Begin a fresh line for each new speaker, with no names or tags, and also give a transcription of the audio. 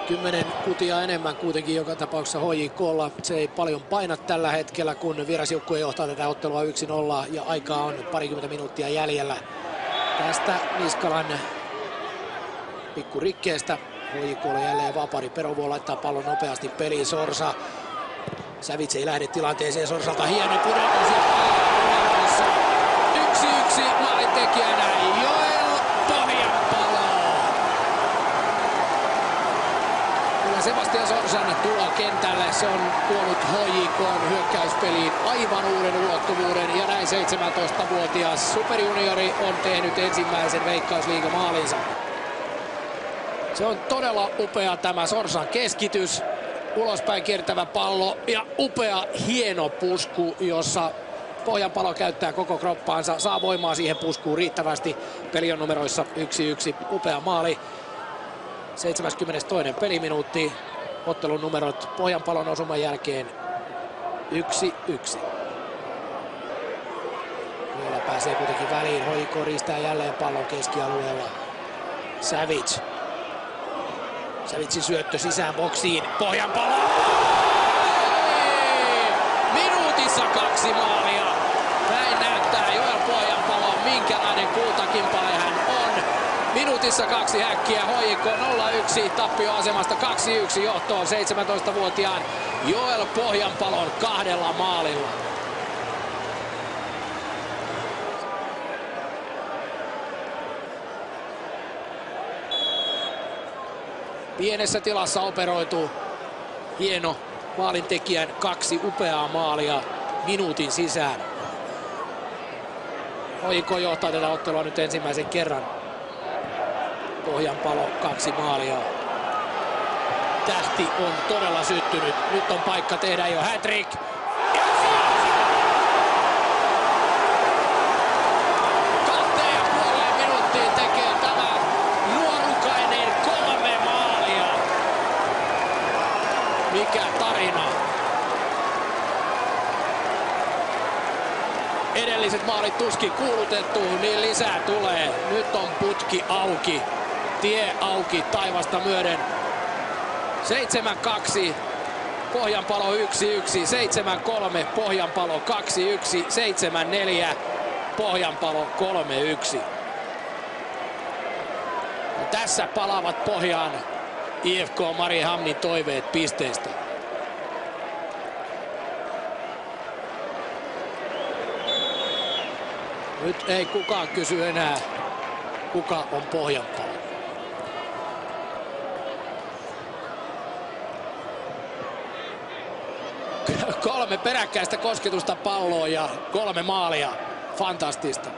10 kutia enemmän kuitenkin joka tapauksessa HJK:lla. Se ei paljon paina tällä hetkellä, kun vierasjoukkue johtaa tätä ottelua 1-0 ja aikaa on parikymmentä minuuttia jäljellä. Tästä Niskalan pikkurikkeestä HJK:lla jälleen vapari. Perovuo laittaa pallon nopeasti peliin. Sorsa. Savits ei lähde tilanteeseen. Sorsalta hieno pudotus ja 1-1 maalintekijänä Joel Pohjanpalo. Kyllä Sebastian Sorsan tulo kentälle, se on tuonut HJK:n hyökkäyspeliin aivan uuden ulottuvuuden ja näin 17-vuotias superjuniori on tehnyt ensimmäisen Veikkausliigamaalinsa. Se on todella upea tämä Sorsan keskitys. Ulospäin kiertävä pallo ja upea hieno pusku, jossa Pohjanpalo käyttää koko kroppaansa, saa voimaa siihen puskuun riittävästi. Peli on numeroissa 1-1, upea maali. 72. peliminuutti. Ottelun numerot Pohjanpalon osuman jälkeen 1-1. Vielä pääsee kuitenkin väliin. HJK riistää jälleen pallon keskialueella. Savits. Savitsin syöttö sisään boksiin. Pohjanpalo! Minuutissa 2 maalia. Näin näyttää Joel Pohjanpalo, minkälainen kultakimpale hän on. Minuutissa 2 häkkiä. HJK 0-1 tappioasemasta 2-1 johtoon 17-vuotiaan Joel Pohjanpalon 2 maalilla. Pienessä tilassa operoitu hieno maalintekijän 2 upeaa maalia minuutin sisään. HJK johtaa tätä ottelua nyt ensimmäisen kerran. Pohjanpalo 2 maalia. Tähti on todella syttynyt. Nyt on paikka tehdä jo hat-trick. Mikä tarina. Edelliset maalit tuskin kuulutettu, niin lisää tulee. Nyt on putki auki. Tie auki taivasta myöden. 7-2. Pohjanpalo 1-1. 7-3. Pohjanpalo 2-1. 7-4. Pohjanpalo 3-1. Ja tässä palaavat pohjaan IFK Mariehamnin toiveet pisteistä. Nyt ei kukaan kysy enää, kuka on Pohjanpalo. Kolme peräkkäistä kosketusta palloon ja 3 maalia. Fantastista.